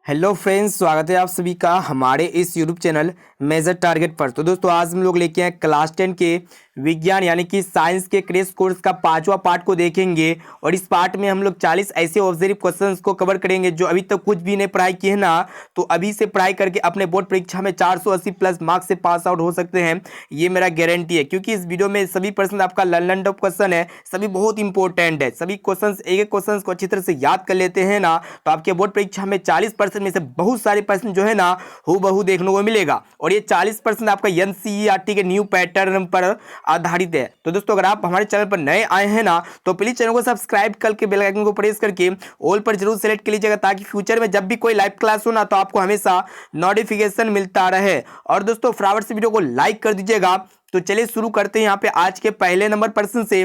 Hello friends, स्वागत है आप सभी का हमारे इस यूट्यूब चैनल मेजर टारगेट पर। तो दोस्तों आज हम लोग लेके आए क्लास 10 के विज्ञान यानी कि साइंस के क्रैश कोर्स का 5वां पार्ट को देखेंगे। और इस पार्ट में हम लोग 40 ऐसे ऑब्जर्व क्वेश्चंस को कवर करेंगे जो अभी तक कुछ भी नहीं पढ़ाई किए हैं ना, तो अभी से पढ़ाई करके अपने बोर्ड परीक्षा में 480 प्लस मार्क्स से पास आउट हो सकते हैं। ये मेरा गारंटी है, क्योंकि इस वीडियो में सभी पर्सन आपका लर्न ऑफ क्वेश्चन है, सभी बहुत इंपॉर्टेंट है। सभी क्वेश्चन एक एक क्वेश्चन को अच्छी तरह से याद कर लेते हैं ना, तो आपके बोर्ड परीक्षा में 40% में से बहुत सारे पर्सन जो है ना हूबहू देखने को मिलेगा। और ये 40% आपका एनसीईआरटी के न्यू पैटर्न पर आधारित है। तो दोस्तों अगर आप हमारे चैनल पर नए आए हैं ना, तो प्लीज चैनल को सब्सक्राइब करके बेल आइकन को प्रेस करके ऑल पर जरूर सेलेक्ट कर लीजिएगा, ताकि फ्यूचर में जब भी कोई लाइव क्लास हो ना, तो आपको हमेशा नोटिफिकेशन मिलता रहे। और दोस्तों फटाफट से वीडियो को लाइक कर दीजिएगा। तो चलिए शुरू करते हैं यहाँ पे आज के पहले नंबर पर्सन से।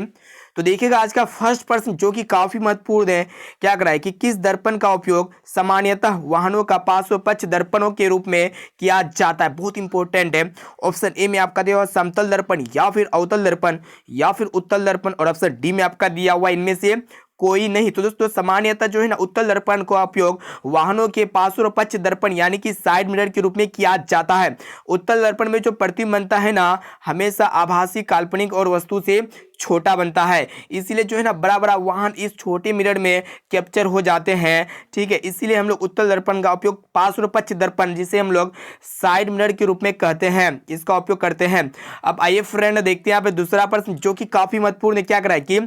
तो देखिएगा आज का फर्स्ट प्रश्न जो कि काफी महत्वपूर्ण है, क्या करा है कि किस दर्पण का उपयोग सामान्यतः वाहनों का पार्श्व पक्ष दर्पणों के रूप में किया जाता है। बहुत इंपॉर्टेंट है। ऑप्शन ए में आपका दिया हुआ समतल दर्पण, या फिर अवतल दर्पण, या फिर उत्तल दर्पण, और ऑप्शन डी में आपका दिया हुआ इनमें से कोई नहीं। तो दोस्तों सामान्यतः जो है ना उत्तल दर्पण का उपयोग वाहनों के पार्श्व पक्ष दर्पण यानी कि साइड मिरर के रूप में किया जाता है। उत्तल दर्पण में जो प्रतिबिंब बनता है ना, हमेशा आभासी, काल्पनिक और वस्तु से छोटा बनता है। इसीलिए जो है ना बड़ा बड़ा वाहन इस छोटे मिरर में कैप्चर हो जाते हैं। ठीक है, इसीलिए हम लोग उत्तल दर्पण का उपयोग पार्श्व पक्ष दर्पण, जिसे हम लोग साइड मिरर के रूप में कहते हैं, इसका उपयोग करते हैं। अब आइए फ्रेंड देखते हैं यहाँ पे दूसरा प्रश्न जो कि काफी महत्वपूर्ण है। क्या करा है कि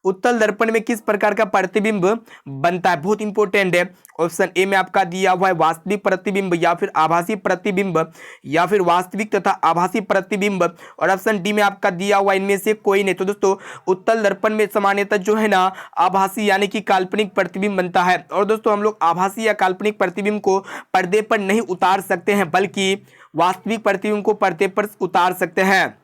उत्तल दर्पण में किस प्रकार का प्रतिबिंब बनता है। बहुत इंपॉर्टेंट है। ऑप्शन ए में आपका दिया हुआ है वास्तविक प्रतिबिंब, या फिर आभासी प्रतिबिंब, या फिर वास्तविक तथा आभासी प्रतिबिंब, और ऑप्शन डी में आपका दिया हुआ इनमें से कोई नहीं। तो दोस्तों उत्तल दर्पण में सामान्यतः जो है ना आभासी यानी कि काल्पनिक प्रतिबिंब बनता है। और दोस्तों हम लोग आभासी या काल्पनिक प्रतिबिंब को पर्दे पर नहीं उतार सकते हैं, बल्कि वास्तविक प्रतिबिंब को पर्दे पर उतार सकते हैं।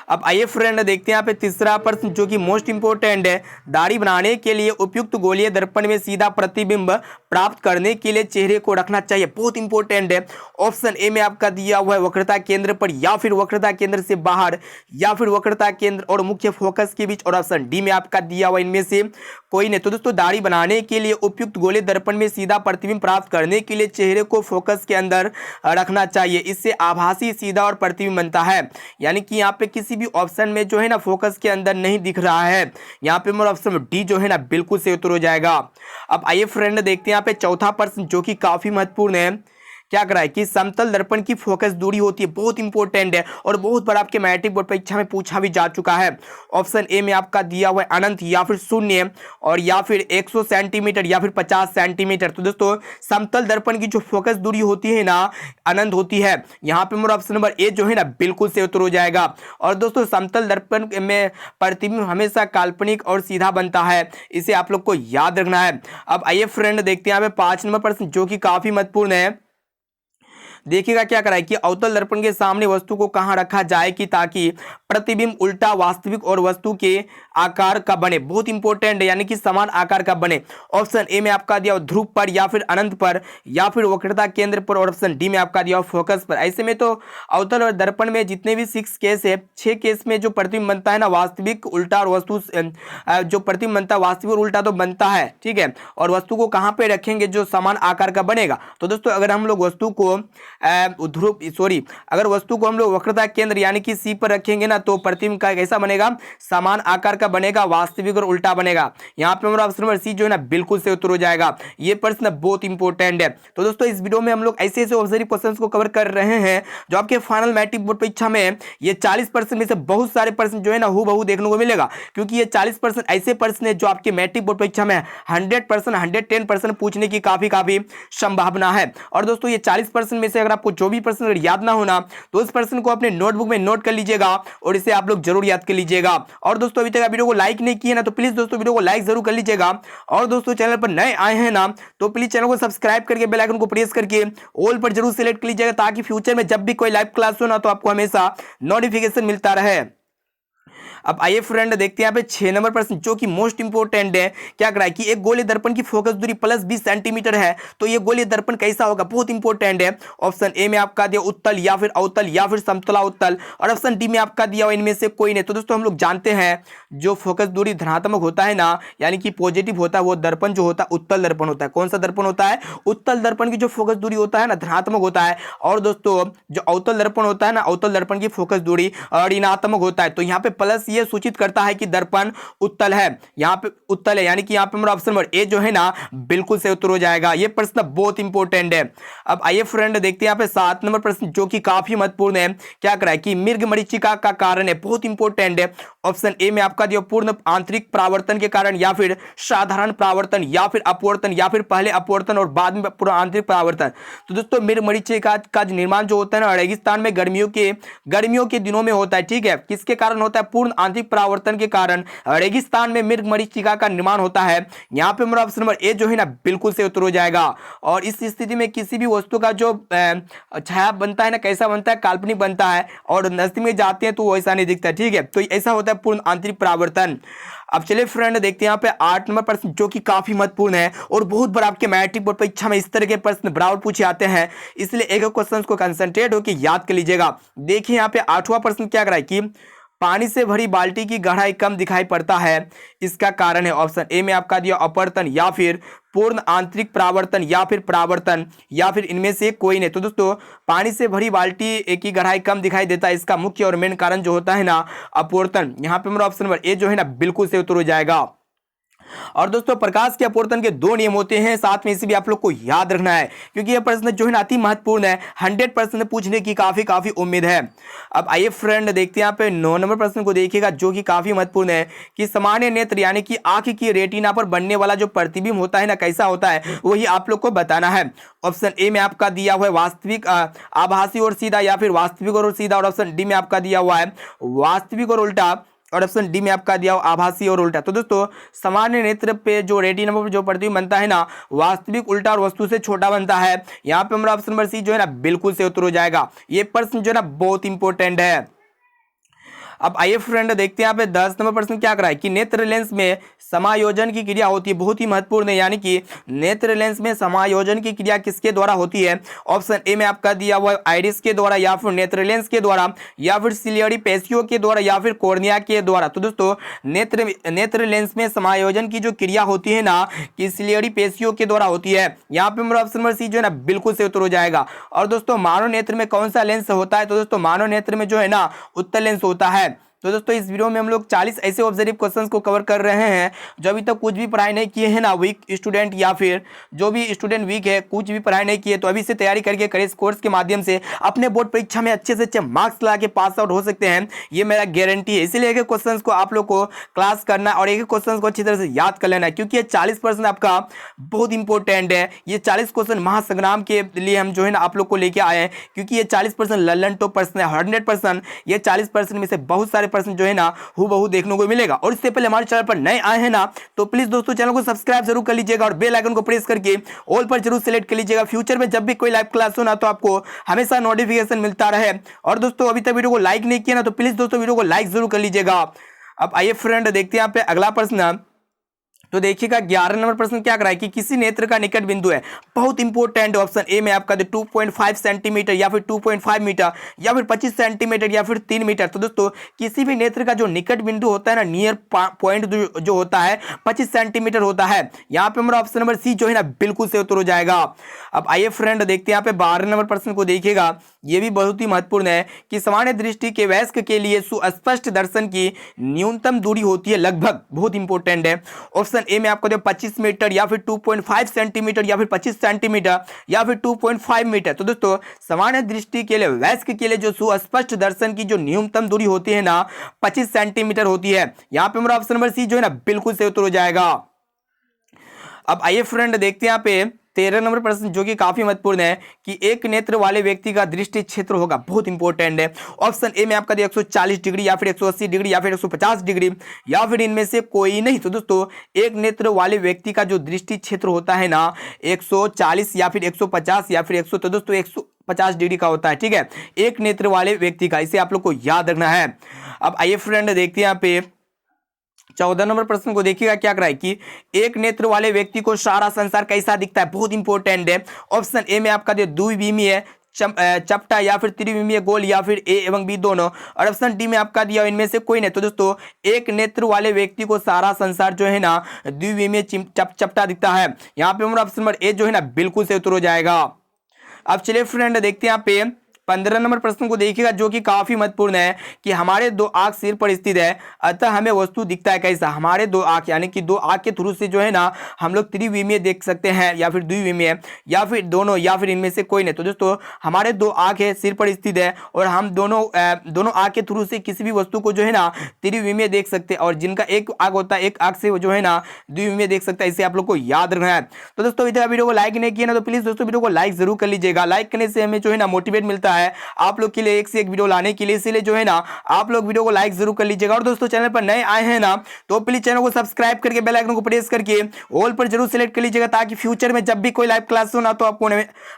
अब आइए फ्रेंड देखते हैं यहाँ पे तीसरा प्रश्न जो कि मोस्ट इंपोर्टेंट है। दाढ़ी बनाने के लिए उपयुक्त गोलीय दर्पण में सीधा प्रतिबिंब प्राप्त करने के लिए चेहरे को रखना चाहिए। बहुत इंपॉर्टेंट है। ऑप्शन ए में आपका दिया हुआ है वक्रता केंद्र पर, या फिर वक्रता केंद्र से बाहर, या फिर वक्रता केंद्र और मुख्य फोकस के बीच, और ऑप्शन डी में आपका दिया हुआ इनमें से कोई नहीं। तो दोस्तों दाढ़ी बनाने के लिए उपयुक्त गोलीय दर्पण में सीधा प्रतिबिंब प्राप्त करने के लिए चेहरे को फोकस के अंदर रखना चाहिए। इससे आभासी, सीधा और प्रतिबिंब बनता है। यानी कि यहाँ पे किसी भी ऑप्शन में जो है ना फोकस के अंदर नहीं दिख रहा है। यहाँ पे मेरा ऑप्शन डी जो है ना बिल्कुल सही उत्तर हो जाएगा। अब आइए फ्रेंड देखते हैं यहाँ पे चौथा प्रश्न जो कि काफी महत्वपूर्ण है। क्या करा है कि समतल दर्पण की फोकस दूरी होती है। बहुत इंपॉर्टेंट है और बहुत बार आपके मैट्रिक बोर्ड परीक्षा में पूछा भी जा चुका है। ऑप्शन ए में आपका दिया हुआ है अनंत, या फिर शून्य, और या फिर 100 सेंटीमीटर, या फिर 50 सेंटीमीटर। तो दोस्तों समतल दर्पण की जो फोकस दूरी होती है ना अनंत होती है। यहाँ पे मेरा ऑप्शन नंबर ए जो है ना बिल्कुल से उत्तर हो जाएगा। और दोस्तों समतल दर्पण में प्रतिबिंब हमेशा काल्पनिक और सीधा बनता है, इसे आप लोग को याद रखना है। अब आइए फ्रेंड देखते हैं यहाँ पे 5 नंबर प्रश्न जो कि काफी महत्वपूर्ण है। देखिएगा क्या करा है कि अवतल दर्पण के सामने वस्तु को कहां रखा जाए कि ताकि प्रतिबिंब उल्टा, वास्तविक और वस्तु के आकार का बने। बहुत इंपॉर्टेंट है, यानी कि समान आकार का बने। ऑप्शन ए में आपका दिया ध्रुव पर, या फिर अनंत पर, या फिर वक्रता केंद्र पर, और ऑप्शन डी में आपका दिया फोकस पर। ऐसे में तो अवतल और दर्पण में जितने भी 6 केस है, 6 केस में जो प्रतिबिंब बनता है ना वास्तविक, उल्टा और वस्तु, जो प्रतिबिंब बनता है वास्तविक और उल्टा तो बनता है। ठीक है, और वस्तु को कहां पे रखेंगे जो समान आकार का बनेगा। तो दोस्तों अगर हम लोग वस्तु को अगर वस्तु को हम लोग वक्रता केंद्र यानी कि सी पर रखेंगे ना, तो प्रतिबिंब का कैसा बनेगा, समान आकार का बनेगा, वास्तविक और उल्टा बनेगा। यहाँ पे हमारा ऑप्शन नंबर सी जो है ना बिल्कुल से उत्तर हो जाएगा। ये प्रश्न बहुत इंपॉर्टेंट है। तो दोस्तों इस वीडियो में हम लोग ऐसे ऐसे ऑब्जर्व क्वेश्चंस को कवर कर रहे हैं जो आपके फाइनल मैट्रिक बोर्ड परीक्षा में ये 40% में से बहुत सारे प्रश्न जो है ना हूबहू देखने को मिलेगा, क्योंकि ये 40% ऐसे प्रश्न है जो आपके मैट्रिक बोर्ड परीक्षा में 100%, 110% पूछने की काफी संभावना है। और दोस्तों ये 40% में से अगर आपको जो भी प्रश्न अगर याद ना होना, तो उस प्रश्न को अपने नोटबुक में नोट कर लीजिएगा और इसे आप लोग जरूर याद कर लीजिएगा। और दोस्तों अभी तक वीडियो को लाइक नहीं किया ना, तो प्लीज दोस्तों वीडियो को लाइक जरूर कर लीजिएगा। और दोस्तों चैनल पर नए आए हैं ना, तो प्लीज चैनल को सब्सक्राइब करके बेल आइकन को प्रेस करके ऑल पर जरूर सिलेक्ट कर लीजिएगा, ताकि फ्यूचर में जब भी कोई लाइव क्लास हो ना, तो आपको हमेशा नोटिफिकेशन मिलता रहे। अब आइए फ्रेंड देखते हैं यहाँ पे 6 नंबर प्रश्न जो कि मोस्ट इंपोर्टेंट है। क्या करा है कि एक गोलीय दर्पण की फोकस दूरी प्लस 20 सेंटीमीटर है, तो ये गोलीय दर्पण कैसा होगा, बहुत इंपॉर्टेंट है। ऑप्शन ए में आपका दिया उत्तल या फिर अवतल या फिर समतला उत्तल, और ऑप्शन डी में आपका दिया हुआ इनमें से कोई नहीं। तो दोस्तों हम लोग जानते हैं जो फोकस दूरी धनात्मक होता है ना, यानी कि पॉजिटिव होता है, वो दर्पण जो होता है उत्तल दर्पण होता है। कौन सा दर्पण होता है, उत्तल दर्पण की जो फोकस दूरी होता है ना धनात्मक होता है। और दोस्तों जो अवतल दर्पण होता है ना, अवतल दर्पण की फोकस दूरी ऋणात्मक होता है। तो यहाँ पे प्लस ये सूचित करता है कि दर्पण उत्तल है, यहाँ पे उत्तल है, यानी कि यहाँ पे हमारा ऑप्शन नंबर ए जो है ना बिल्कुल से उत्तर हो जाएगा। ये प्रश्न बहुत इंपॉर्टेंट है। अब आइए फ्रेंड देखते हैं यहाँ पे 7 नंबर प्रश्न जो कि काफी महत्वपूर्ण है। क्या करा है कि मृग मरीचिका का कारण है, बहुत इंपॉर्टेंट है। ऑप्शन ए में आपका दिया पूर्ण आंतरिक परावर्तन के कारण, या फिर साधारण परावर्तन, या फिर अपवर्तन, या फिर पहले अपवर्तन और बाद में पूर्ण आंतरिक परावर्तन। तो दोस्तों मृग मरीचिका का निर्माण जो होता है ना रेगिस्तान में गर्मियों के दिनों में होता है, ठीक है। किसके कारण होता है, पूर्ण आंतरिक परावर्तन के कारण रेगिस्तान में मृग मरीचिका का निर्माण होता है। यहाँ पे हमारा ऑप्शन नंबर ए जो है ना बिल्कुल से उत्तर हो जाएगा। और इस स्थिति में किसी भी वस्तु का जो छाया बनता है ना, कैसा बनता है, काल्पनिक बनता है, और नजदीक में जाते हैं तो वो ऐसा नहीं दिखता है, ठीक है। तो ऐसा होता है पूर्ण आंतरिक परावर्तन। अब चलिए फ्रेंड देखते हैं यहाँ पे 8 नंबर प्रश्न जो कि काफी महत्वपूर्ण है और बहुत बार आपके मैट्रिक बोर्ड परीक्षा में इस तरह के प्रश्न बराबर पूछे आते हैं, इसलिए एक क्वेश्चन को कंसंट्रेट होकर याद कर लीजिएगा। देखिए यहाँ पे 8वां प्रश्न क्या कराए कि पानी से भरी बाल्टी की गहराई कम दिखाई पड़ता है, इसका कारण है। ऑप्शन ए में आपका दिया अपवर्तन, या फिर पूर्ण आंतरिक परावर्तन, या फिर परावर्तन, या फिर इनमें से कोई नहीं। तो दोस्तों पानी से भरी बाल्टी की गहराई कम दिखाई देता है, इसका मुख्य और मेन कारण जो होता है ना अपवर्तन। यहाँ पे हमारा ऑप्शन नंबर ए जो है ना बिल्कुल से उत्तर हो जाएगा। और दोस्तों प्रकाश के अपवर्तन के 2 नियम होते हैं, साथ में इसे भी आप लोग को याद रखना है क्योंकि यह प्रश्न जो है ना अति महत्वपूर्ण है, 100% पूछने की काफी उम्मीद है। अब आइए फ्रेंड देखते हैं यहाँ पे 9 नंबर प्रश्न को देखिएगा जो कि काफी महत्वपूर्ण है कि सामान्य नेत्र यानी कि आंख की रेटिना पर बनने वाला जो प्रतिबिंब होता है ना कैसा होता है, वही आप लोग को बताना है। ऑप्शन ए में आपका दिया हुआ है वास्तविक आभासी और सीधा, या फिर वास्तविक और सीधा, और ऑप्शन डी में आपका दिया हुआ है वास्तविक और उल्टा, और ऑप्शन डी में आपका दिया हुआ आभासी और उल्टा। तो दोस्तों सामान्य नेत्र पे जो रेटिना पर जो प्रतिबिंब बनता है ना वास्तविक उल्टा और वस्तु से छोटा बनता है। यहाँ पे हमारा ऑप्शन नंबर सी जो है ना बिल्कुल से उत्तर हो जाएगा। ये प्रश्न जो है ना बहुत इंपॉर्टेंट है। अब आइए फ्रेंड देखते हैं यहाँ पे 10 नंबर प्रश्न क्या कराए कि नेत्र लेंस में समायोजन की क्रिया होती है, बहुत ही महत्वपूर्ण है, यानी कि नेत्र लेंस में समायोजन की क्रिया किसके द्वारा होती है। ऑप्शन ए में आपका दिया हुआ आइरिस के द्वारा, या फिर नेत्र लेंस के द्वारा, या फिर सिलियरी पेशियों के द्वारा, या फिर कॉर्निया के द्वारा। तो दोस्तों नेत्र लेंस में समायोजन की जो क्रिया होती है ना कि सिलियरी पेशियों के द्वारा होती है। यहाँ पे हमारा ऑप्शन नंबर सी जो है ना बिल्कुल से उत्तर हो जाएगा। और दोस्तों मानव नेत्र में कौन सा लेंस होता है, तो दोस्तों मानव नेत्र में जो है ना उत्तल लेंस होता है। तो दोस्तों इस वीडियो में हम लोग 40 ऐसे ऑब्जर्व क्वेश्चंस को कवर कर रहे हैं जो अभी तक कुछ भी पढ़ाई नहीं किए हैं ना, वीक स्टूडेंट या फिर जो भी स्टूडेंट वीक है, कुछ भी पढ़ाई नहीं किए, तो अभी से तैयारी करके करें। इस कोर्स के माध्यम से अपने बोर्ड परीक्षा में अच्छे से अच्छे मार्क्स ला के पास आउट हो सकते हैं, ये मेरा गारंटी है। इसीलिए एक एक क्वेश्चन को आप लोग को क्लास करना और एक एक क्वेश्चन को अच्छी तरह से याद कर लेना है, क्योंकि ये 40% आपका बहुत इंपॉर्टेंट है। ये 40 क्वेश्चन महासंग्राम के लिए हम जो है ना आप लोग को लेके आए हैं, क्योंकि ये 40% लल्लन टॉप प्रश्न है। 100% ये 40% में से बहुत सारे प्रश्न जो है ना हूबहू देखने को मिलेगा। और इससे पहले हमारे चैनल पर नए आए हैं ना, तो प्लीज दोस्तों चैनल को सब्सक्राइब जरूर कर लीजिएगा और बेल आइकन को प्रेस करके ऑल पर जरूर सेलेक्ट कर लीजिएगा। फ्यूचर में जब भी कोई लाइव क्लास हो ना तो आपको हमेशा नोटिफिकेशन मिलता रहे। और दोस्तों अभी तक वीडियो को लाइक नहीं किया ना, तो प्लीज दोस्तों वीडियो को लाइक जरूर कर लीजिएगा। अब आइए फ्रेंड देखते हैं यहाँ पे अगला प्रश्न। तो देखिएगा 11 नंबर प्रश्न क्या कराए कि किसी नेत्र का निकट बिंदु है, बहुत इंपॉर्टेंट। ऑप्शन ए में आपका 2.5 सेंटीमीटर, या फिर 2.5 मीटर, या फिर 25 सेंटीमीटर, या फिर 3 मीटर। तो दोस्तों किसी भी नेत्र का जो निकट बिंदु होता है ना, नियर पॉइंट जो होता है 25 सेंटीमीटर होता है। यहाँ पे हमारा ऑप्शन नंबर सी जो है ना बिल्कुल से उत्तर हो जाएगा। अब आइए फ्रेंड देखते हैं यहाँ पे 12 नंबर प्रश्न को देखिएगा, ये भी बहुत ही महत्वपूर्ण है कि सामान्य दृष्टि के वयस्क के लिए सुस्पष्ट दर्शन की न्यूनतम दूरी होती है लगभग, बहुत इंपॉर्टेंट है। ऑप्शन ए में आपको 25 मीटर, या फिर 2.5 सेंटीमीटर, या फिर 25 सेंटीमीटर, या फिर 2.5 मीटर। तो दोस्तों सामान्य दृष्टि के लिए वयस्क के लिए जो सुस्पष्ट दर्शन की जो न्यूनतम दूरी होती है ना 25 सेंटीमीटर होती है। यहाँ पे हमारा ऑप्शन नंबर सी जो है ना बिल्कुल से उत्तर हो जाएगा। अब आइए फ्रेंड देखते हैं यहाँ पे 13 नंबर प्रश्न जो कि काफी महत्वपूर्ण है कि एक नेत्र वाले व्यक्ति का दृष्टि क्षेत्र होगा, बहुत इंपॉर्टेंट है। ऑप्शन ए में आपका 140 डिग्री, या फिर 180 डिग्री, या फिर 150 डिग्री, या फिर इनमें से कोई नहीं। तो दोस्तों एक नेत्र वाले व्यक्ति का जो दृष्टि क्षेत्र होता है ना 140, या फिर 150, या फिर 100, तो दोस्तों 150 डिग्री का होता है, ठीक है, एक नेत्र वाले व्यक्ति का। इसे आप लोग को याद रखना है। अब आइए फ्रेंड देखते हैं यहाँ पे 14 नंबर प्रश्न को देखिएगा क्या करा है कि एक नेत्र वाले व्यक्ति को सारा संसार कैसा दिखता है, बहुत इंपॉर्टेंट है। ऑप्शन ए में आपका जो द्विविमीय है, चपटा या फिर त्रिविमीय गोल या फिर ए एवं बी दोनों, और ऑप्शन डी में आपका दिया इनमें से कोई नहीं। तो दोस्तों एक नेत्र वाले व्यक्ति को सारा संसार जो है ना द्विविमीय चपटा दिखता है। यहाँ पे हमारा ऑप्शन नंबर ए जो है ना बिल्कुल से उत्तर हो जाएगा। अब चलिए फ्रेंड देखते हैं यहाँ पे 15 नंबर प्रश्न को देखिएगा जो कि काफी महत्वपूर्ण है कि हमारे दो आंख सिर पर स्थित है, अतः हमें वस्तु दिखता है कैसा। हमारे दो आंख यानी कि दो आंख के थ्रू से जो है ना हम लोग त्रिविमीय देख सकते हैं या फिर द्विविमीय या फिर दोनों या फिर इनमें से कोई नहीं। तो दोस्तों हमारे दो आंख है, सिर पर स्थित है और हम दोनों आंख के थ्रू से किसी भी वस्तु को जो है ना त्रिविमीय देख सकते हैं, और जिनका एक आंख होता है एक आंख से वो जो है ना द्विविमीय देख सकता है। इसे आप लोग को याद रखना है। तो दोस्तों अभी तक वीडियो को लाइक नहीं किया ना तो प्लीज दोस्तों वीडियो को लाइक जरूर कर लीजिएगा। लाइक करने से हमें जो है ना मोटिवेट मिलता है आप लोग के लिए एक से एक वीडियो लाने के लिए, इसीलिए जो है ना आप लोग वीडियो को लाइक जरूर कर लीजिएगा। और दोस्तों चैनल पर नए आए हैं ना तो प्लीज चैनल को सब्सक्राइब करके बेल आइकन को प्रेस करके ऑल पर जरूर सेलेक्ट कर लीजिएगा, ताकि फ्यूचर में जब भी कोई लाइव क्लास हो ना तो आपको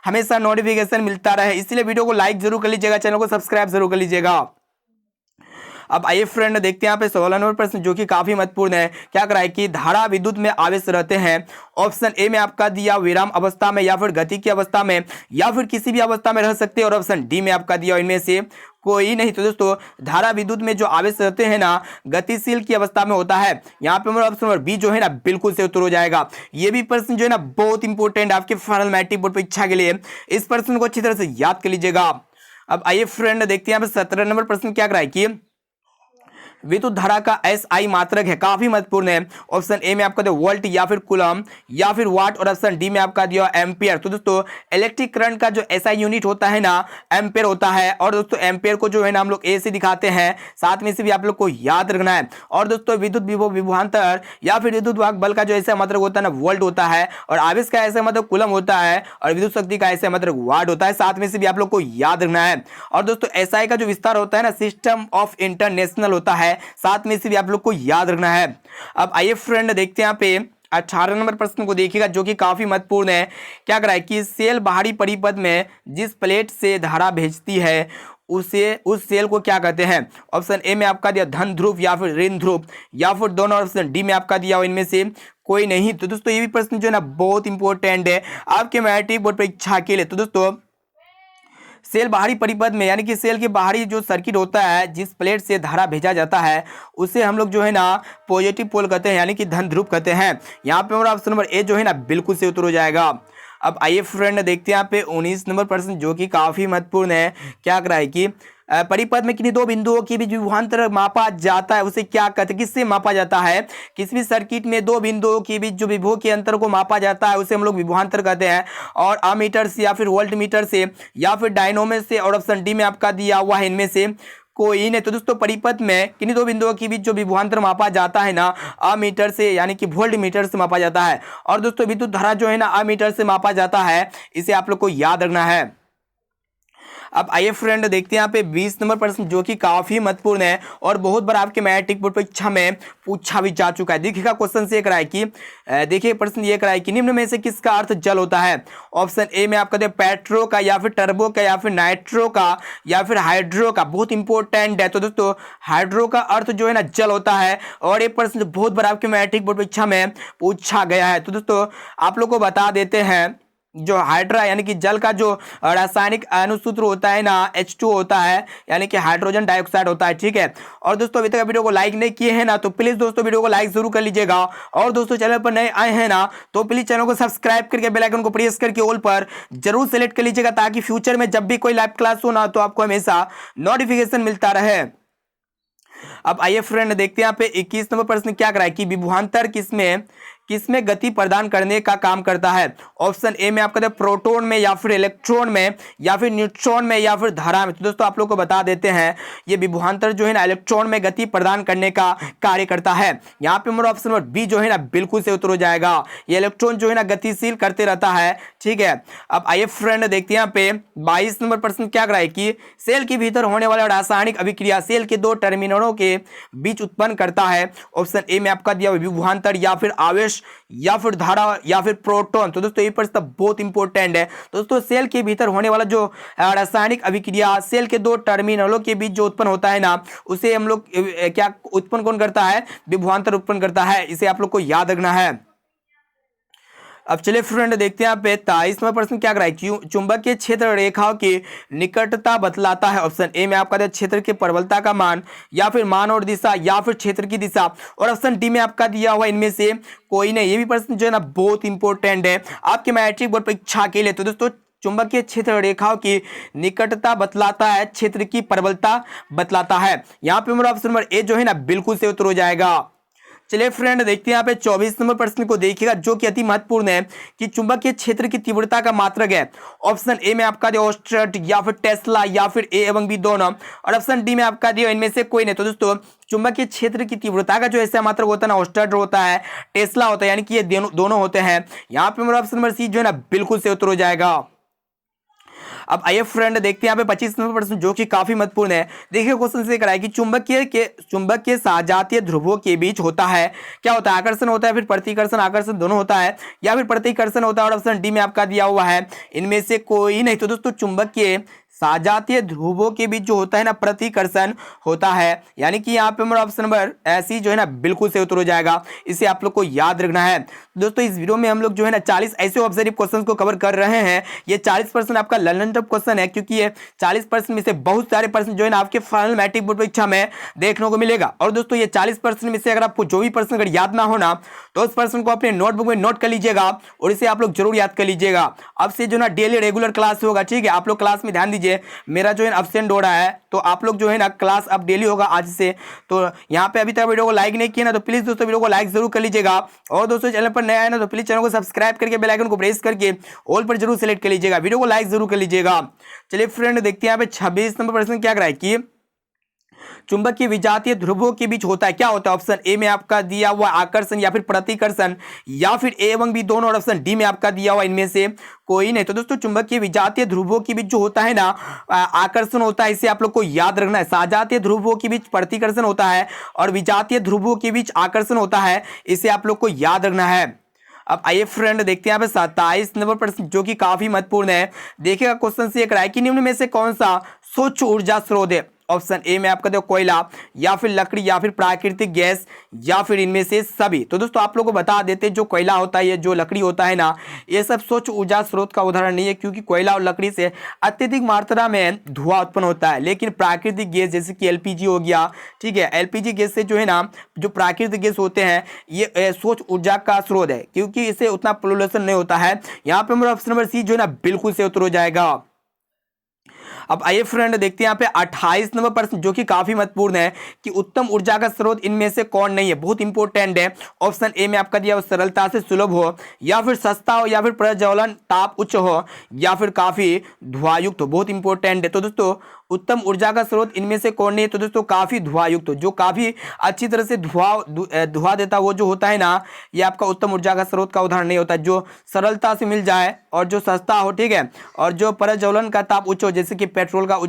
हमेशा नोटिफिकेशन मिलता रहे। इसलिए वीडियो को लाइक जरूर कर लीजिएगा, चैनल को सब्सक्राइब जरूर कर लीजिएगा। अब आइए फ्रेंड देखते हैं यहाँ पे 16 नंबर प्रश्न जो कि काफी महत्वपूर्ण है। क्या करा है कि धारा विद्युत में आवेश रहते हैं। ऑप्शन ए में आपका दिया विराम अवस्था में या फिर गति की अवस्था में या फिर किसी भी अवस्था में रह सकते हैं, और ऑप्शन डी में आपका दिया इनमें से कोई नहीं। तो दोस्तों धारा विद्युत में जो आवेश रहते हैं ना गतिशील की अवस्था में होता है। यहाँ पे हमारा ऑप्शन नंबर बी जो है ना बिल्कुल से उत्तर हो जाएगा। ये भी प्रश्न जो है ना बहुत इंपॉर्टेंट है आपके फाइनल मैट्रिक बोर्ड परीक्षा के लिए, इस प्रश्न को अच्छी तरह से याद कर लीजिएगा। अब आइए फ्रेंड देखते हैं यहाँ पे 17 नंबर प्रश्न क्या कराए कि विद्युत धारा का एसआई मात्रक है, काफी महत्वपूर्ण है। ऑप्शन ए में आपका दिया वोल्ट या फिर कूलम या फिर वाट, और ऑप्शन डी में आपका दिया एम्पियर। तो दोस्तों इलेक्ट्रिक करंट का जो एसआई यूनिट होता है ना एम्पियर होता है, और दोस्तों एम्पियर को जो है ना हम लोग ए से दिखाते हैं, साथ में से भी आप लोग को याद रखना है। और दोस्तों विद्युत विभवांतर या फिर विद्युत वाहक बल का जो ऐसा मात्रक होता है ना वोल्ट होता है, और आवेश का ऐसा मात्रक कूलम होता है, और विद्युत शक्ति का ऐसा मात्रक वाट होता है, साथ में से भी आप लोग को याद रखना है। और दोस्तों एसआई का जो विस्तार होता है ना सिस्टम ऑफ इंटरनेशनल होता है, साथ में से भी आप लोग को याद रखना है। अब आइए फ्रेंड देखते हैं यहाँ पे 18 नंबर प्रश्न को देखिएगा जो कि काफी महत्वपूर्ण है। क्या करा है कि सेल बाहरी परिपथ में जिस प्लेट से धारा भेजती है उस सेल को क्या कहते हैं। ऑप्शन ए में आपका दिया धन ध्रुव या फिर ऋण ध्रुव या फिर दोनों, ऑप्शन डी में आपका दिया इनमें से कोई नहीं। तो दोस्तों ये भी प्रश्न जो है ना बहुत इंपॉर्टेंट है आपके मैट्रिक बोर्ड परीक्षा के लिए। तो दोस्तों सेल बाहरी परिपथ में यानी कि सेल के बाहरी जो सर्किट होता है जिस प्लेट से धारा भेजा जाता है उसे हम लोग जो है ना पॉजिटिव पोल कहते हैं यानी कि धन ध्रुव कहते हैं। यहाँ पे हमारा ऑप्शन नंबर ए जो है ना बिल्कुल से उत्तर हो जाएगा। अब आइए फ्रेंड देखते हैं यहाँ पे 19 नंबर प्रश्न जो कि काफी महत्वपूर्ण है। क्या करा है कि परिपथ में किन्हीं दो बिंदुओं के बीच विभवांतर मापा जाता है, उसे क्या कहते हैं, किससे मापा जाता है। किसी भी सर्किट में दो बिंदुओं के बीच जो विभव के अंतर को मापा जाता है उसे हम लोग विभवांतर कहते हैं, और अमीटर से या फिर वोल्ट मीटर से या फिर डायनोमो से, और ऑप्शन डी में आपका दिया हुआ है इनमें से कोई नहीं। तो दोस्तों परिपथ में किन्हीं दो बिंदुओं के बीच जो विभवांतर मापा जाता है ना अमीटर से यानी कि वोल्ट मीटर से मापा जाता है, और दोस्तों विद्युत धारा जो है ना अमीटर से मापा जाता है, इसे आप लोग को याद रखना है। अब आइए फ्रेंड देखते हैं यहाँ पे 20 नंबर प्रश्न जो कि काफी महत्वपूर्ण है और बहुत बार आपके मैट्रिक बोर्ड परीक्षा में पूछा भी जा चुका है। देखिएगा क्वेश्चन से कराए कि देखिए प्रश्न ये कराए कि निम्न में से किसका अर्थ जल होता है। ऑप्शन ए में आपका पेट्रो का या फिर टर्बो का या फिर नाइट्रो का या फिर हाइड्रो का, बहुत इंपॉर्टेंट है। तो दोस्तों हाइड्रो का अर्थ जो है ना जल होता है, और ये प्रश्न बहुत बार आपके मैट्रिक बोर्ड परीक्षा में पूछा गया है। तो दोस्तों आप लोग को बता देते हैं जो हाइड्रा यानी कि जल का जो रासायनिक अनुसूत्र होता है ना H2 होता है यानी कि हाइड्रोजन डाइऑक्साइड होता है, ठीक है। और दोस्तों अभी तक वीडियो को लाइक नहीं किए हैं ना तो प्लीज दोस्तों वीडियो को लाइक जरूर कर लीजिएगा, और दोस्तों चैनल पर नए आए हैं ना तो प्लीज चैनल को सब्सक्राइब करके बेल आइकन को प्रेस करके ऑल पर जरूर सेलेक्ट कर लीजिएगा, ताकि फ्यूचर में जब भी कोई लाइव क्लास हो ना तो आपको हमेशा नोटिफिकेशन मिलता रहे। अब आइए फ्रेंड देखते हैं यहाँ पे 21 नंबर प्रश्न क्या कराए कि विभवांतर किसमें गति प्रदान करने का काम करता है। ऑप्शन ए में आपका प्रोटॉन में या फिर इलेक्ट्रॉन में या फिर न्यूट्रॉन में या फिर धारा में। तो दोस्तों आप लोग को बता देते हैं ये विभवांतर जो है ना इलेक्ट्रॉन में गति प्रदान करने का कार्य करता है। यहाँ पे हमारा ऑप्शन नंबर बी जो है ना बिल्कुल से उत्तर हो जाएगा। ये इलेक्ट्रॉन जो है ना गतिशील करते रहता है, ठीक है। अब आइए फ्रेंड देखते हैं यहाँ पे 22 नंबर प्रश्न क्या कराए कि सेल के भीतर होने वाला रासायनिक अभिक्रिया सेल के दो टर्मिनलों के बीच उत्पन्न करता है। ऑप्शन ए में आपका दिया विभवांतर या फिर आवेश गैस या फिर धारा या फिर प्रोटॉन। तो दोस्तों ये प्रश्न बहुत इंपॉर्टेंट है। दोस्तों सेल के भीतर होने वाला जो रासायनिक अभिक्रिया सेल के दो टर्मिनलों के बीच जो उत्पन्न होता है ना, उसे हम लोग क्या उत्पन्न कौन करता है? विभवांतर उत्पन्न करता है। इसे आप लोग को याद रखना है। अब चलिए फ्रेंड देखते हैं यहाँ पे 23वां प्रश्न क्या कराए, चुंबकीय क्षेत्र रेखाओं की निकटता बतलाता है। ऑप्शन ए में आपका दिया क्षेत्र की प्रबलता का मान, या फिर मान और दिशा, या फिर क्षेत्र की दिशा, और ऑप्शन डी में आपका दिया हुआ इनमें से कोई नहीं। ये भी प्रश्न जो है ना बहुत इंपॉर्टेंट है आपके मैट्रिक बोर्ड परीक्षा के लिए। तो दोस्तों चुंबकीय क्षेत्र रेखाओं की निकटता बतलाता है, क्षेत्र की प्रबलता बतलाता है। यहाँ पे मेरा ऑप्शन नंबर ए जो है ना बिल्कुल से उत्तर हो जाएगा। चलिए फ्रेंड देखते हैं यहाँ पे 24 नंबर प्रश्न को देखिएगा, जो कि अति महत्वपूर्ण है कि चुंबकीय क्षेत्र की तीव्रता का मात्रक है। ऑप्शन ए में आपका दिया ऑस्ट्रेट, या फिर टेस्ला, या फिर ए एवं बी दोनों, और ऑप्शन डी में आपका दिया इनमें से कोई नहीं। तो दोस्तों चुंबकीय क्षेत्र की तीव्रता का जो ऐसा मात्रक होता है ना, ऑस्ट्रेट होता है, टेस्ला होता है, यानी कि ये दोनों होते हैं। यहाँ पे मेरा ऑप्शन नंबर सी जो है ना बिल्कुल से उत्तर हो जाएगा। अब आइए फ्रेंड देखते हैं यहाँ पे 25 नंबर प्रश्न, जो कि काफी महत्वपूर्ण है। देखिए क्वेश्चन से कराया कि चुंबक के सजातीय ध्रुवों के बीच होता है, क्या होता है? आकर्षण होता है, फिर प्रतिकर्षण आकर्षण दोनों होता है, या फिर प्रतिकर्षण होता है, और ऑप्शन डी में आपका दिया हुआ है इनमें से कोई नहीं। तो दोस्तों चुंबकीय सजातीय ध्रुवों के बीच जो होता है ना प्रतिकर्षण होता है, यानी कि यहाँ पे हमारा ऑप्शन नंबर सी जो है ना बिल्कुल से उत्तर हो जाएगा। इसे आप लोग को याद रखना है। दोस्तों इस वीडियो में हम लोग जो है ना 40 ऐसे ऑब्जर्व क्वेश्चंस को कवर कर रहे हैं। ये 40% आपका लर्निंग टफ क्वेश्चन है, क्योंकि ये 40% में से बहुत सारे प्रश्न जो है ना आपके फाइनल मैट्रिक बोर्ड परीक्षा में देखने को मिलेगा। और दोस्तों ये 40% में से अगर आपको जो भी प्रश्न अगर याद ना होना, तो उस प्रश्न को अपने नोटबुक में नोट कर लीजिएगा और इसे आप लोग जरूर याद कर लीजिएगा। अब से जो ना डेली रेगुलर क्लास होगा, ठीक है? आप लोग क्लास में ध्यान दीजिए। मेरा जो है एब्सेंट हो रहा है, तो आप लोग जो है ना क्लास अब डेली होगा आज से। तो यहाँ पे अभी तक वीडियो को लाइक नहीं किया ना, तो प्लीज दोस्तों वीडियो को लाइक जरूर कर लीजिएगा। और दोस्तों चैनल पर नया है ना, तो प्लीज चैनल को सब्सक्राइब करके बेल आइकन को प्रेस करके ऑल पर जरूर सेलेक्ट कर लीजिएगा। वीडियो को लाइक जरूर कर लीजिएगा। चलिए फ्रेंड देखते हैं यहाँ पे 26 नंबर प्रश्न क्या कराए कि चुंबकीय विजातीय ध्रुवों के बीच होता है, क्या होता है? ऑप्शन ए में आपका दिया हुआ आकर्षण, या फिर प्रतिकर्षण, या फिर ए एवं बी दोनों, और ऑप्शन डी में आपका दिया हुआ इनमें से कोई नहीं। तो दोस्तों चुंबकीय विजातीय ध्रुवों के बीच जो होता है ना आकर्षण होता है, इसे आप लोग को याद रखना है। सजातीय ध्रुवों के बीच प्रतिकर्षण होता है और विजातीय ध्रुवों के बीच आकर्षण होता है, इसे आप लोग को याद रखना है। अब आइए फ्रेंड देखते हैं यहाँ पे 27 नंबर प्रश्न, जो कि काफी महत्वपूर्ण है। देखिएगा क्वेश्चन से एक राय कि निम्न में से कौन सा स्वच्छ ऊर्जा स्रोत है? ऑप्शन ए में आपका देखो कोयला, या फिर लकड़ी, या फिर प्राकृतिक गैस, या फिर इनमें से सभी। तो दोस्तों आप लोगों को बता देते हैं, जो कोयला होता है, ये जो लकड़ी होता है ना, ये सब स्वच्छ ऊर्जा स्रोत का उदाहरण नहीं है, क्योंकि कोयला और लकड़ी से अत्यधिक मात्रा में धुआं उत्पन्न होता है। लेकिन प्राकृतिक गैस जैसे कि एलपीजी हो गया, ठीक है, एलपीजी गैस से जो है ना, जो प्राकृतिक गैस होते हैं, ये स्वच्छ ऊर्जा का स्रोत है, क्योंकि इससे उतना पोल्यूशन नहीं होता है। यहाँ पे मेरा ऑप्शन नंबर सी जो है ना बिल्कुल से उत्तर हो जाएगा। अब आइए फ्रेंड देखते हैं यहाँ पे 28 नंबर प्रश्न, जो कि काफी महत्वपूर्ण है कि उत्तम ऊर्जा का स्रोत इनमें से कौन नहीं है? बहुत इंपॉर्टेंट है। ऑप्शन ए में आपका दिया सरलता से सुलभ हो, या फिर सस्ता हो, या फिर प्रज्वलन ताप उच्च हो, या फिर काफी धुआयुक्त हो। बहुत इंपॉर्टेंट है। तो दोस्तों उत्तम ऊर्जा का स्रोत इनमें से कौन नहीं है? तो दोस्तों काफी धुआयुक्त हो, जो काफी अच्छी तरह से धुआं देता वो जो होता है ना, ये आपका उत्तम ऊर्जा का स्रोत का उदाहरण नहीं होता। जो सरलता से मिल जाए और जो सस्ता हो, ठीक है, और जो प्रज्वलन का ताप उच्च हो, जैसे कि पेट्रोल का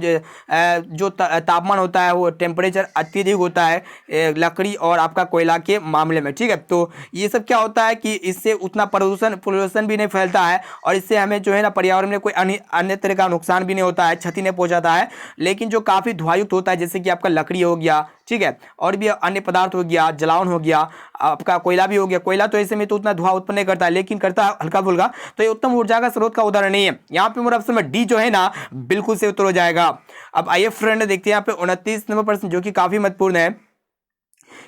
जो तापमान होता है, वो टेम्परेचर अत्यधिक होता है लकड़ी और आपका कोयला के मामले में, ठीक है। तो ये सब क्या होता है कि इससे उतना पोल्यूशन भी नहीं फैलता है, और इससे हमें जो है ना पर्यावरण में कोई अन्य तरह का नुकसान भी नहीं होता है, क्षति नहीं पहुंचाता है। लेकिन जो काफी धुआयुक्त होता है, जैसे कि आपका लकड़ी हो गया, ठीक है, और भी अन्य पदार्थ हो गया, जलावन हो गया, आपका कोयला भी हो गया। कोयला तो ऐसे में तो उतना धुआं उत्पन्न नहीं करता है, लेकिन करता है हल्का फुल्का। तो ये उत्तम ऊर्जा का स्रोत का उदाहरण नहीं है। यहाँ पे मेरा ऑप्शन में डी जो है ना बिल्कुल से उत्तर हो जाएगा। अब आइए फ्रेंड देखते हैं यहाँ पे 29 नंबर प्रश्न, जो कि काफी महत्वपूर्ण है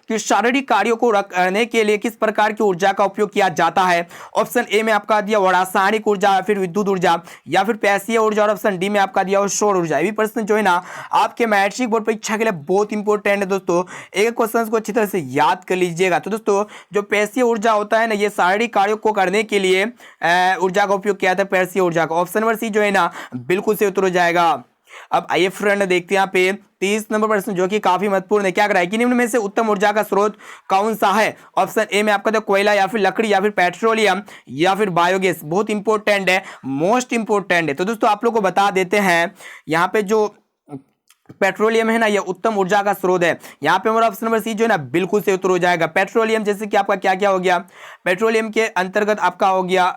कि शारीरिक कार्यों को करने के लिए किस प्रकार की ऊर्जा का उपयोग किया जाता है? ऑप्शन ए में आपका दिया रासायनिक ऊर्जा, या फिर विद्युत ऊर्जा, या फिर पेशीय ऊर्जा, और ऑप्शन डी में आपका दिया सौर ऊर्जा। ये प्रश्न जो है ना आपके मैट्रिक बोर्ड परीक्षा के लिए बहुत इंपॉर्टेंट है दोस्तों। एक क्वेश्चन को अच्छी तरह से याद कर लीजिएगा। तो दोस्तों जो पेशीय ऊर्जा होता है ना, ये शारीरिक कार्यों को करने के लिए ऊर्जा का उपयोग किया जाता है, पेशीय ऊर्जा का। ऑप्शन नंबर सी जो है ना बिल्कुल से उत्तर हो जाएगा। अब आइए फ्रेंड देखते हैं यहाँ पे 30 नंबर प्रश्न, जो कि काफी महत्वपूर्ण है। क्या कराए कि निम्न में से उत्तम ऊर्जा का स्रोत कौन सा है? ऑप्शन ए में आपका तो कोयला, या फिर लकड़ी, या फिर पेट्रोलियम, या फिर बायोगैस। बहुत इंपॉर्टेंट है, मोस्ट इंपॉर्टेंट है। तो दोस्तों आप लोग को बता देते हैं यहाँ पे जो पेट्रोलियम है ना, ये उत्तम ऊर्जा का स्रोत है। यहाँ पे हमारा ऑप्शन नंबर सी जो है ना बिल्कुल से उत्तर हो जाएगा। पेट्रोलियम जैसे कि आपका क्या क्या हो गया, पेट्रोलियम के अंतर्गत आपका हो गया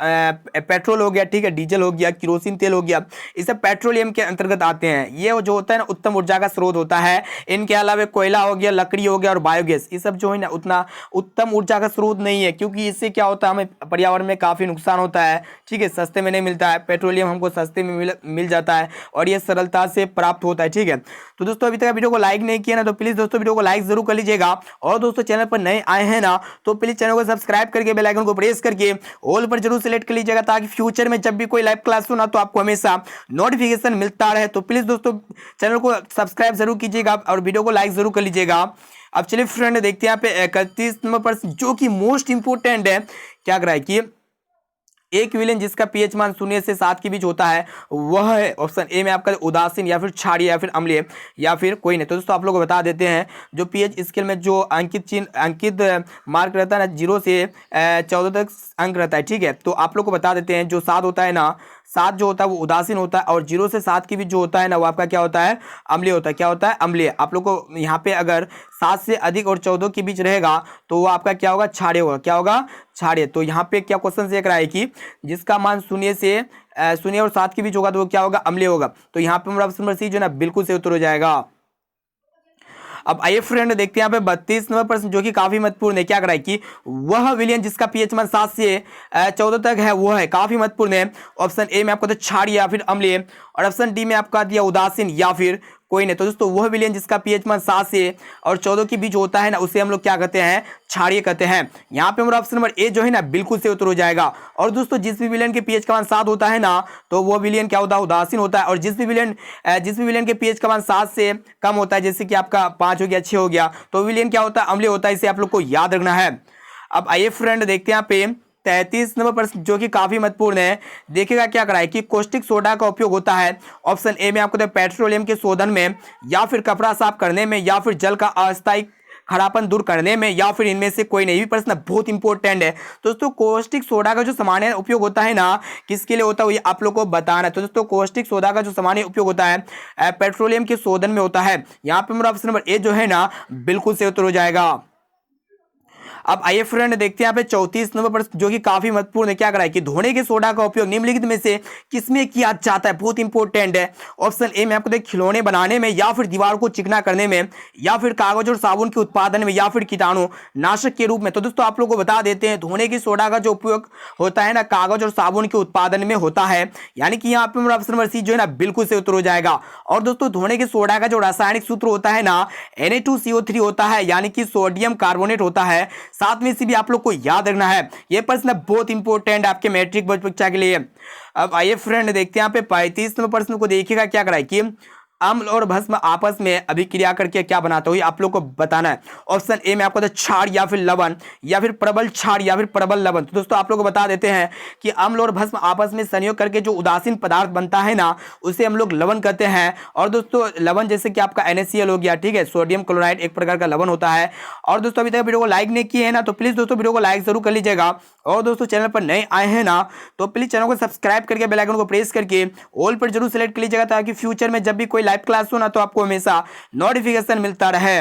पेट्रोल हो गया, ठीक है, डीजल हो गया, किरोसिन तेल हो गया, ये सब पेट्रोलियम के अंतर्गत आते हैं। ये जो होता है ना उत्तम ऊर्जा का स्रोत होता है। इनके अलावा कोयला हो गया, लकड़ी हो गया और बायोगैस, ये सब जो है ना उतना उत्तम ऊर्जा का स्रोत नहीं है, क्योंकि इससे क्या होता है हमें पर्यावरण में काफी नुकसान होता है, ठीक है, सस्ते में नहीं मिलता है। पेट्रोलियम हमको सस्ते में मिल जाता है और ये सरलता से प्राप्त होता है, ठीक है। तो दोस्तों अभी तक वीडियो को लाइक नहीं किया ना, तो प्लीज दोस्तों वीडियो को लाइक जरूर कर लीजिएगा। और दोस्तों चैनल पर नए आए हैं ना, तो प्लीज चैनल को सब्सक्राइब करके बेल आइकन को प्रेस करके ऑल पर जरूर सेलेक्ट कर लीजिएगा, ताकि फ्यूचर में जब भी कोई लाइव क्लास हो ना, तो आपको हमेशा नोटिफिकेशन मिलता रहे। तो प्लीज दोस्तों चैनल को सब्सक्राइब जरूर कीजिएगा और वीडियो को लाइक जरूर कर लीजिएगा। अब चलिए फ्रेंड देखते हैं यहाँ पे 31 नंबर पर जो कि मोस्ट इंपोर्टेंट है, क्या कर रहा है कि एक विलेन जिसका पीएच मान 0 से 7 के बीच होता है, वह है ऑप्शन ए में आपका उदासीन या फिर क्षारीय या फिर अम्लीय या फिर कोई नहीं। तो दोस्तों आप लोग को बता देते हैं, जो पीएच स्केल में जो अंकित मार्क रहता है ना, 0 से 14 तक अंक रहता है, ठीक है। तो आप लोग को बता देते हैं, जो 7 होता है ना, 7 जो होता है वो उदासीन होता है, और 0 से 7 के बीच जो होता है ना, वो आपका क्या होता है, अम्लीय होता है। क्या होता है, अम्लीय। आप लोग को यहाँ पे अगर 7 से अधिक और 14 के बीच रहेगा तो वो आपका क्या होगा, क्षारीय होगा। क्या होगा, क्षारीय। तो यहाँ पे क्या क्वेश्चन से रहा है कि जिसका मान 0 और 7 के बीच होगा तो वो क्या होगा, अम्लीय होगा। तो यहाँ पे हमारा ऑप्शन नंबर सी जो है ना बिल्कुल से उत्तर हो जाएगा। अब आइए फ्रेंड देखते हैं यहाँ पे 32 नंबर प्रश्न, जो कि काफी महत्वपूर्ण है। क्या कराए कि वह विलियन जिसका पीएच मान 7 से 14 तक है, वो है काफी महत्वपूर्ण है। ऑप्शन ए में आपको तो क्षारीय या फिर अम्लीय, और ऑप्शन डी में आपका दिया उदासीन या फिर कोई नहीं। तो दोस्तों वह विलियन जिसका पीएच मान 7 से और 14 के बीच होता है ना, उसे हम लोग क्या कहते हैं, क्षारीय कहते हैं। यहाँ पे हमारा ऑप्शन नंबर ए जो है ना बिल्कुल से उत्तर हो जाएगा। और दोस्तों जिस भी विलियन के पीएच का मान 7 होता है ना, तो वो विलियन क्या होता है, उदासीन होता है। और जिस भी विलियन के पीएच का मान 7 से कम होता है, जैसे कि आपका 5 हो गया, 6 हो गया, तो विलियन क्या होता है, अम्लीय होता है। इसे आप लोग को याद रखना है। अब आइए फ्रेंड देखते हैं यहाँ पे 33 नंबर प्रश्न, जो कि काफी महत्वपूर्ण है। देखिएगा क्या कराए कि कॉस्टिक सोडा का उपयोग होता है। ऑप्शन ए में आपको तो पेट्रोलियम के शोधन में, या फिर कपड़ा साफ करने में, या फिर जल का अस्थायी खरापन दूर करने में, या फिर इनमें से कोई नहीं। भी प्रश्न बहुत इंपॉर्टेंट है दोस्तों। कॉस्टिक सोडा का जो सामान्य उपयोग होता है ना, किसके लिए होता है, ये आप लोग को बताना है। तो दोस्तों कॉस्टिक सोडा का जो सामान्य उपयोग होता है पेट्रोलियम के शोधन में होता है। यहाँ पे मेरा ऑप्शन नंबर ए जो है ना बिल्कुल से उत्तर हो जाएगा। अब आइए फ्रेंड देखते हैं यहाँ पे 34 नंबर पर, जो कि काफी महत्वपूर्ण है। क्या कराए कि धोने के सोडा का उपयोग निम्नलिखित में से किसमें किया जाता है, बहुत इंपॉर्टेंट है। ऑप्शन ए में आपको देख खिलौने बनाने में, या फिर दीवार को चिकना करने में, या फिर कागज और साबुन के उत्पादन में, या फिर कीटाणु नाशक के रूप में। तो दोस्तों आप लोग को बता देते हैं, धोने की सोडा का जो उपयोग होता है ना, कागज और साबुन के उत्पादन में होता है। यानी कि यहाँ पे ऑप्शन नंबर सी जो है ना बिल्कुल से उत्तर हो जाएगा। और दोस्तों धोने के सोडा का जो रासायनिक सूत्र होता है ना, Na2CO3 होता है, यानी कि सोडियम कार्बोनेट होता है। साथ में इसी भी आप लोग को याद रखना है। यह प्रश्न बहुत इंपॉर्टेंट है आपके मैट्रिक बोर्ड परीक्षा के लिए। अब आइए फ्रेंड देखते हैं यहाँ पे 35 नंबर प्रश्न को। देखिएगा क्या कराए कि अम्ल और भस्म आपस में अभिक्रिया करके क्या बनाता है, आप लोग को बताना है। ऑप्शन ए में आपको क्षार या फिर लवण, या फिर प्रबल क्षार या फिर प्रबल लवण। तो दोस्तों आप लोग को बता देते हैं कि अम्ल और भस्म आपस में संयोग करके जो उदासीन पदार्थ बनता है ना, उसे हम लोग लवण कहते हैं। और दोस्तों लवण जैसे कि आपका NaCl हो गया, ठीक है, सोडियम क्लोराइड एक प्रकार का लवण होता है। और दोस्तों अभी तक वीडियो को लाइक नहीं किए हैं ना, तो प्लीज दोस्तों वीडियो को लाइक जरूर कर लीजिएगा। और दोस्तों चैनल पर नए आए हैं ना, तो प्लीज चैनल को सब्सक्राइब करके बेल आइकन को प्रेस करके ऑल पर जरूर सेलेक्ट कर लीजिएगा, ताकि फ्यूचर में जब भी कोई लाइव क्लास हो ना, तो आपको हमेशा नोटिफिकेशन मिलता रहे।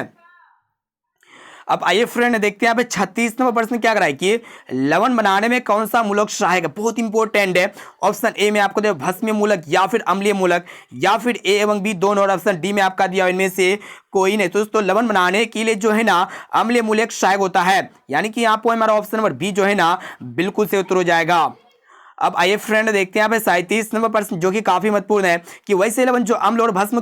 अब आइए फ्रेंड देखते हैं यहाँ पे 36 नंबर प्रश्न क्या कराए कि लवण बनाने में कौन सा मूलक सहायक है, बहुत इंपॉर्टेंट है। ऑप्शन ए में आपको दिया भस्मीय मूलक, या फिर अम्लीय मूलक, या फिर ए एवं बी दोनों, और ऑप्शन डी में आपका दिया इनमें से कोई नहीं। तो दोस्तों लवण बनाने के लिए जो है ना अम्लीय मूलक सहायक होता है। यानी कि यहाँ पर हमारा ऑप्शन नंबर बी जो है ना बिल्कुल से उत्तर हो जाएगा। अब आइए फ्रेंड देखते हैं यहाँ पे 37 नंबर प्रश्न, जो कि काफी महत्वपूर्ण है कि वैसे लवण जो अम्ल और भस्म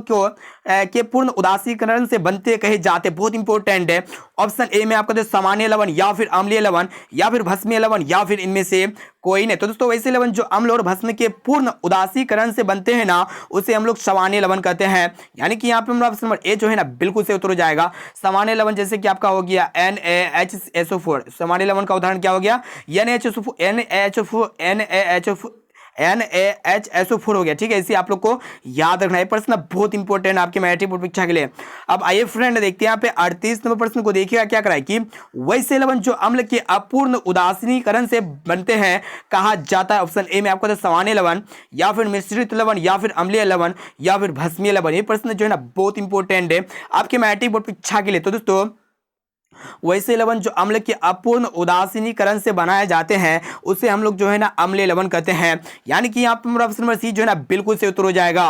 के पूर्ण उदासीकरण से बनते कहे जाते, बहुत इंपॉर्टेंट है। ऑप्शन ए में आपको तो सामान्य लवण, या फिर अम्लीय लवण, या फिर भस्मीय लवण, या फिर इनमें से कोई नहीं। तो दोस्तों वैसे लवण जो अम्ल और भस्म के पूर्ण उदासीकरण से बनते हैं ना, उसे हम लोग सामान्य लवण कहते हैं। यानी कि यहाँ पे हमारा ऑप्शन नंबर ए जो है ना बिल्कुल से उत्तर हो जाएगा। सामान्य लवण जैसे कि आपका हो गया NaHSO4, सामान्य लवण का उदाहरण क्या हो गया, NaHSO4, NaHSO4 हो गया। ठीक है, इसे आप लोग को याद रखना है। प्रश्न बहुत इंपॉर्टेंट आपके मैट्रिक बोर्ड परीक्षा के लिए। अब आइए फ्रेंड देखते हैं यहाँ पे 38 नंबर प्रश्न को। देखिएगा क्या कराए कि वैसे लवण जो अम्ल के अपूर्ण उदासीनीकरण से बनते हैं कहा जाता है। ऑप्शन ए में आपको सामान्य लवण, या फिर मिश्रित लवण, या फिर अम्लीय लवण, या फिर भस्मीय लवण। ये प्रश्न जो है ना बहुत इंपॉर्टेंट है आपके मैट्रिक बोर्ड परीक्षा के लिए। तो दोस्तों वैसे लवण जो अम्ल के अपूर्ण उदासीनीकरण से बनाए जाते हैं उसे हम लोग जो है ना अम्लीय लवण कहते हैं। यानी कि यहाँ पे ऑप्शन नंबर सी जो है ना बिल्कुल से उत्तर हो जाएगा।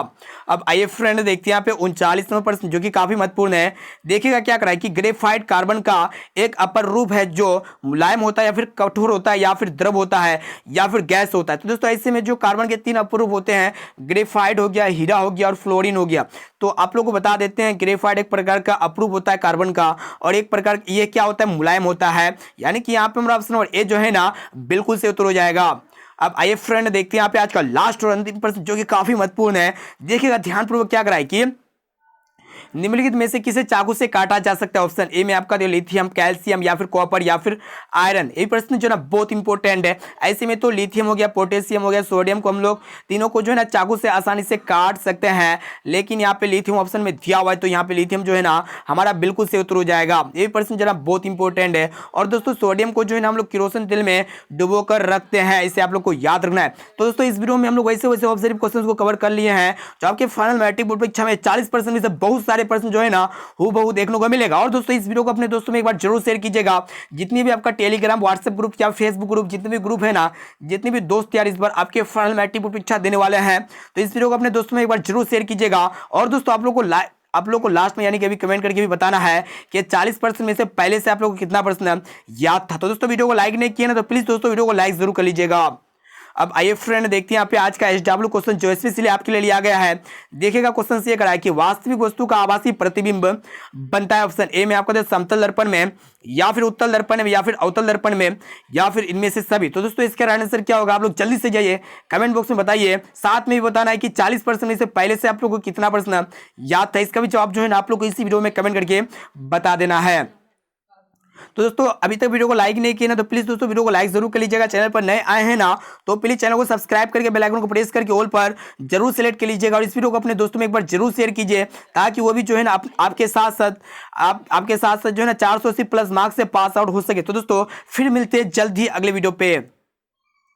अब आइए फ्रेंड देखते हैं यहाँ पे 39 नंबर प्रश्न जो कि काफी महत्वपूर्ण है। देखिएगा क्या कराए कि ग्रेफाइट कार्बन का एक अपर रूप है जो मुलायम होता है, या फिर कठोर होता है, या फिर द्रव होता है, या फिर गैस होता है। तो दोस्तों ऐसे में जो कार्बन के 3 अपर रूप होते हैं, ग्रेफाइट हो गया, हीरा हो गया और फ्लोरीन हो गया। तो आप लोग को बता देते हैं ग्रेफाइट एक प्रकार का अपरूप होता है कार्बन का, और एक प्रकार ये क्या होता है मुलायम होता है। यानी कि यहाँ पे हमारा ऑप्शन नंबर ए जो है ना बिल्कुल से उत्तर हो जाएगा। अब आइए फ्रेंड देखते हैं यहाँ पे आज का लास्ट और अंतिम प्रश्न जो कि काफी महत्वपूर्ण है। देखिएगा ध्यानपूर्वक क्या कराए कि निम्नलिखित में से किसे चाकू से काटा जा सकता है। ऑप्शन ए में आपका लिथियम, कैल्शियम, या फिर कॉपर, या फिर आयरन। ये प्रश्न जो है ना बहुत इंपॉर्टेंट है। ऐसे में तो लिथियम हो गया, पोटेशियम हो गया, सोडियम को हम लोग तीनों को जो है ना चाकू से आसानी से काट सकते हैं, लेकिन यहाँ पे लिथियम ऑप्शन में दिया हुआ है, तो यहाँ पे लिथियम जो है ना हमारा बिल्कुल से उत्तर हो जाएगा। ये प्रश्न जो है ना बहुत इंपॉर्टेंट है। और दोस्तों सोडियम को जो है ना हम लोग केरोसिन तेल में डुबो कर रखते हैं, इसे आप लोग को याद रखना है। तो दोस्तों इस वीडियो में हम लोग वैसे वैसे ऑब्जर्व क्वेश्चन को कवर कर लिए हैं जो आपके फाइनल मैट्रिक बोर्ड परीक्षा में 40% में से बहुत सारे प्रश्न जो है ना हूबहू देखने को मिलेगा। और दोस्तों इस वीडियो को अपने दोस्तों में एक बार जरूर शेयर कीजिएगा। जितनी भी आपका टेलीग्राम, व्हाट्सएप ग्रुप या फेसबुक ग्रुप, जितने भी ग्रुप है ना, जितने भी दोस्त यार इस बार आपके फाइनल मैट्रिक बोर्ड परीक्षा देने वाले हैं, तो इस वीडियो को अपने दोस्तों में एक बार जरूर शेयर कीजिएगा। और दोस्तों आप लोग को लास्ट में यानी कि अभी कमेंट करके भी बताना है कि 40% में से पहले से आप लोगों को कितना प्रश्न याद था। तो दोस्तों वीडियो को लाइक नहीं किया ना, तो प्लीज दोस्तों वीडियो को लाइक जरूर कर लीजिएगा। अब आइए फ्रेंड देखते हैं यहाँ पे आज का SW क्वेश्चन जो स्पेशली आपके लिए लिया गया है। देखिएगा क्वेश्चन से ये कराया कि वास्तविक वस्तु का आभासी प्रतिबिंब बनता है। ऑप्शन ए में आपका समतल दर्पण में, या फिर उत्तल दर्पण में, या फिर अवतल दर्पण में, या फिर इनमें से सभी। तो दोस्तों इसका राइट आंसर क्या होगा आप लोग जल्दी से जाइए कमेंट बॉक्स में बताइए। साथ में भी बताना है कि 40% में से पहले से आप लोग को कितना प्रश्न याद था। इसका भी जवाब जो है ना आप लोग को इसी वीडियो में कमेंट करके बता देना है। तो दोस्तों अभी तक वीडियो को लाइक नहीं किया ना, तो प्लीज दोस्तों वीडियो को लाइक जरूर कर लीजिएगा। चैनल पर नए आए हैं ना, तो प्लीज चैनल को सब्सक्राइब करके बेल आइकन को प्रेस करके ऑल पर जरूर सेलेक्ट कर लीजिएगा। और इस वीडियो को अपने दोस्तों में एक बार जरूर शेयर कीजिए, ताकि वो भी जो है ना आपके साथ साथ जो है ना 480 प्लस मार्क्स से पास आउट हो सके। तो दोस्तों फिर मिलते हैं जल्द ही अगले वीडियो पे।